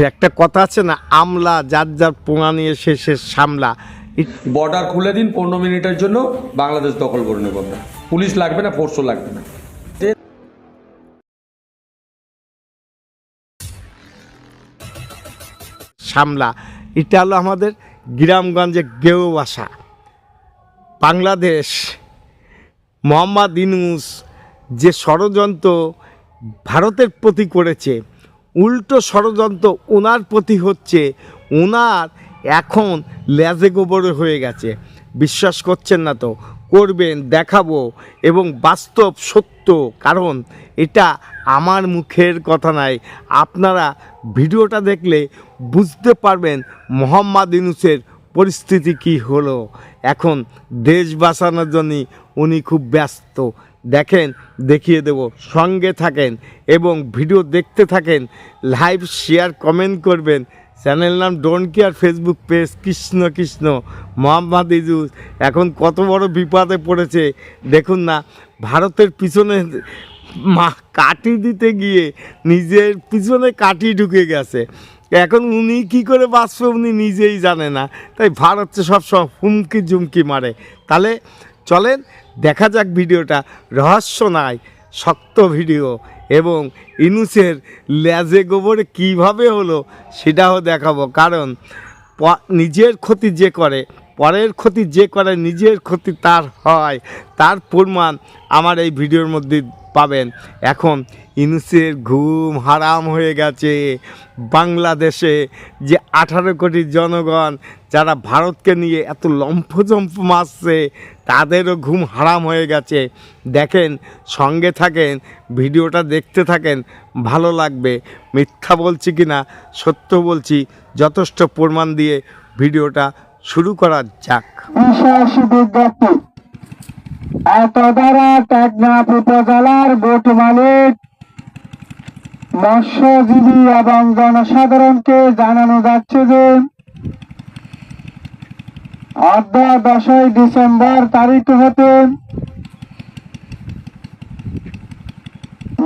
একটা কথা আছে না, আমলা যার যার পোঙা নিয়ে সে সামলা। বর্ডার খুলে দিন 15 মিনিটের জন্য, বাংলাদেশ দখল করে নেব আমরা। পুলিশ লাগবে না, ফোর্সও লাগবে না। সামলা, এটা হলো আমাদের গ্রামগঞ্জে গেও ভাষা। বাংলাদেশ মোহাম্মদ ইউনূস যে ষড়যন্ত্র ভারতের প্রতি করেছে, উল্টো ষড়যন্ত্র ওনার প্রতি হচ্ছে। ওনার এখন লেজে গোবরে হয়ে গেছে। বিশ্বাস করছেন না তো করবেন, দেখাবো, এবং বাস্তব সত্য। কারণ এটা আমার মুখের কথা নয়, আপনারা ভিডিওটা দেখলে বুঝতে পারবেন মোহাম্মদ ইউনূসের পরিস্থিতি কি হলো। এখন দেশ বাঁচানোর জন্য উনি খুব ব্যস্ত। দেখেন, দেখিয়ে দেব, সঙ্গে থাকেন এবং ভিডিও দেখতে থাকেন। লাইভ শেয়ার কমেন্ট করবেন। চ্যানেল নাম don't care, Facebook page Krishna Krishna. Mohammad Yunus এখন কত বড় বিপদে পড়েছে দেখুন না। ভারতের পিছনে কাটি দিতে গিয়ে নিজের পিছনে কাটি ঢুকে গেছে। এখন উনি কি করে বাঁচবে উনি নিজেই জানে না। তাই ভারত সবসময় হুমকি ঝুমকি মারে। তাহলে চলেন দেখা যাক ভিডিওটা। রহস্য নাই, শক্ত ভিডিও, এবং ইউনূসের লেজে গোবরে কীভাবে হলো সেটাও দেখাবো। কারণ নিজের ক্ষতি যে করে, পরের ক্ষতি যে করে, নিজের ক্ষতি তার হয়, তার প্রমাণ আমার এই ভিডিওর মধ্যে পাবেন। এখন ইউনূসের ঘুম হারাম হয়ে গেছে। বাংলাদেশে যে 18 কোটি জনগণ যারা ভারতকে নিয়ে এত লম্ফজম্ফ মারছে, তাদেরও ঘুম হারাম হয়ে গেছে। দেখেন, সঙ্গে থাকেন, ভিডিওটা দেখতে থাকেন, ভালো লাগবে। মিথ্যা বলছি কি না সত্য বলছি যথেষ্ট প্রমাণ দিয়ে ভিডিওটা শুরু করা যাক। এত দ্বারা টেকনাফ উপজেলার বোট মালিক, মৎস্যজীবী এবং জনসাধারণকে জানানো যাচ্ছে যে অর্ধ 10 ডিসেম্বর তারিখ হতে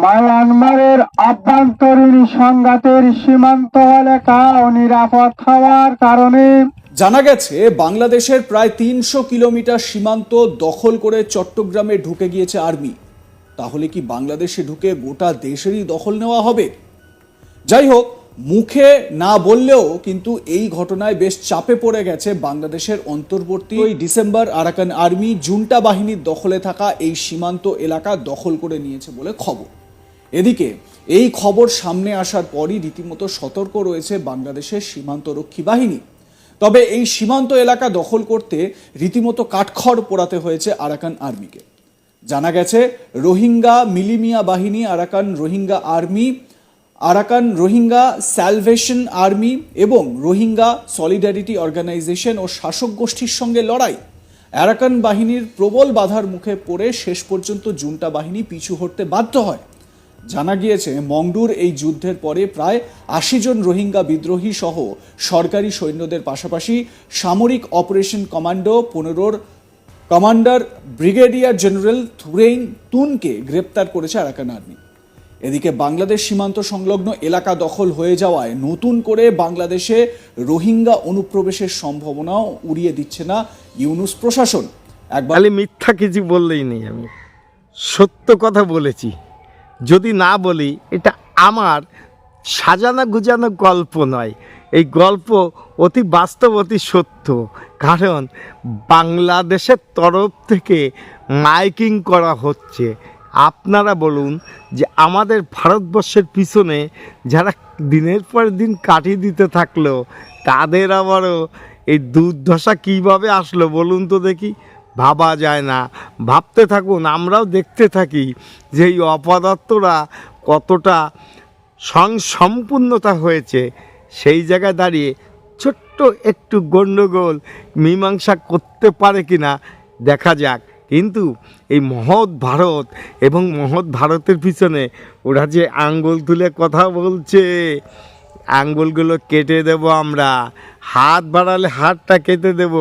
মায়ানমারের অভ্যন্তরীণ সংঘাতের সীমান্ত এলাকা অনিরাপদ হওয়ার কারণে জানা গেছে বাংলাদেশের প্রায় 300 কিলোমিটার সীমান্ত দখল করে চট্টগ্রামে ঢুকে গিয়েছে আর্মি। তাহলে কি বাংলাদেশে ঢুকে গোটা দেশেরই দখল নেওয়া হবে? যাই হোক, মুখে না বললেও কিন্তু এই ঘটনায় বেশ চাপে পড়ে গেছে বাংলাদেশের অন্তর্বর্তী ডিসেম্বর আরাকান আর্মি জুন্টা বাহিনীর দখলে থাকা এই সীমান্ত এলাকা দখল করে নিয়েছে বলে খবর। এদিকে এই খবর সামনে আসার পরই রীতিমতো সতর্ক রয়েছে বাংলাদেশের সীমান্তরক্ষী বাহিনী। তবে এই সীমান্ত এলাকা দখল করতে রীতিমতো কাঠখড় পোড়াতে হয়েছে আরাকান আর্মিকে। জানা গেছে রোহিঙ্গা মিলিমিয়া বাহিনী, Arakan Rohingya army, Arakan Rohingya salvation army এবং রোহিঙ্গা সলিডারিটি অর্গানাইজেশন ও শাসক গোষ্ঠীর সঙ্গে লড়াই। আরাকান বাহিনীর প্রবল বাধার মুখে পড়ে শেষ পর্যন্ত জুন্টা বাহিনী পিছু হটতে বাধ্য হয়। জানা গিয়েছে মংডুর এই যুদ্ধের পরে প্রায় 80 জন রোহিঙ্গা বিদ্রোহী সহ সরকারি সৈন্যদের পাশাপাশি সামরিক operation commando 15 commander brigadier general Thurein তুনকে গ্রেপ্তার করেছে আরাকান আর্মি। এদিকে বাংলাদেশ সীমান্ত সংলগ্ন এলাকা দখল হয়ে যাওয়ায় নতুন করে বাংলাদেশে রোহিঙ্গা অনুপ্রবেশের সম্ভাবনাও উড়িয়ে দিচ্ছে না ইউনূস প্রশাসন। একবার মিথ্যা কিছু বললেই নেই, আমি সত্য কথা বলেছি। যদি না বলি, এটা আমার সাজানো গুজানো গল্প নয়, এই গল্প অতি বাস্তব, অতি সত্য। কারণ বাংলাদেশের তরফ থেকে মাইকিং করা হচ্ছে। আপনারা বলুন যে আমাদের ভারতবর্ষের পিছনে যারা দিনের পর দিন কাটিয়ে দিতে থাকলো, তাদের আবারও এই দুর্দশা কীভাবে আসলো বলুন তো দেখি। ভাবা যায় না। ভাবতে থাকুন, আমরাও দেখতে থাকি যে এই অপদার্থরা কতটা সম্পূর্ণতা হয়েছে। সেই জায়গায় দাঁড়িয়ে ছোট্ট একটু গণ্ডগোল মীমাংসা করতে পারে কি না দেখা যাক। কিন্তু এই মহৎ ভারত এবং মহৎ ভারতের পিছনে ওরা যে আঙ্গুল তুলে কথা বলছে, আঙ্গুলগুলো কেটে দেব আমরা। হাত বাড়ালে হাতটা কেটে দেব,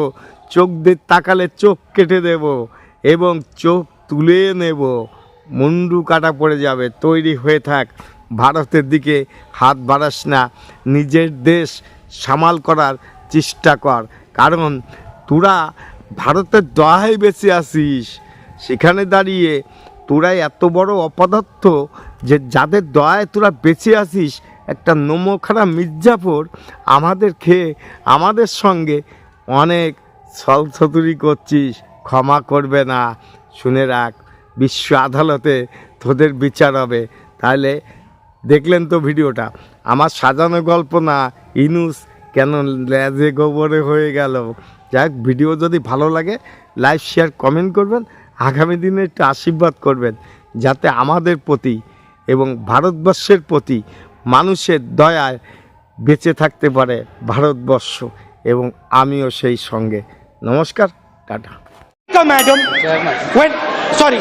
চোখ দিয়ে তাকালে চোখ কেটে দেব এবং চোখ তুলে নেব। মুন্ডু কাটা পড়ে যাবে। তৈরি হয়ে থাক, ভারতের দিকে হাত বাড়াস না, নিজের দেশ সামাল করার চেষ্টা কর। কারণ তোরা ভারতের দয়ায় বেঁচে আছিস, সেখানে দাঁড়িয়ে তোরা এত বড় অপদার্থ যে যাদের দয়ায় তোরা বেঁচে আছিস, একটা নোমখানা মির্জাফর আমাদের খেয়ে আমাদের সঙ্গে অনেক ছলছতুরি করছিস, ক্ষমা করবে না। শুনে রাখ, বিশ্ব আদালতে তোদের বিচার হবে। তাহলে দেখলেন তো ভিডিওটা, আমার সাজানো গল্প না, ইনুস কেন লেজে গোবরে হয়ে গেল। যাক, ভিডিও যদি ভালো লাগে লাইক শেয়ার কমেন্ট করবেন, আগামী দিনে একটু আশীর্বাদ করবেন যাতে আমাদের প্রতি এবং ভারতবর্ষের প্রতি মানুষের দয়ায় বেঁচে থাকতে পারে ভারতবর্ষ, এবং আমিও সেই সঙ্গে। নমস্কার, টাটা। Madam, when sorry.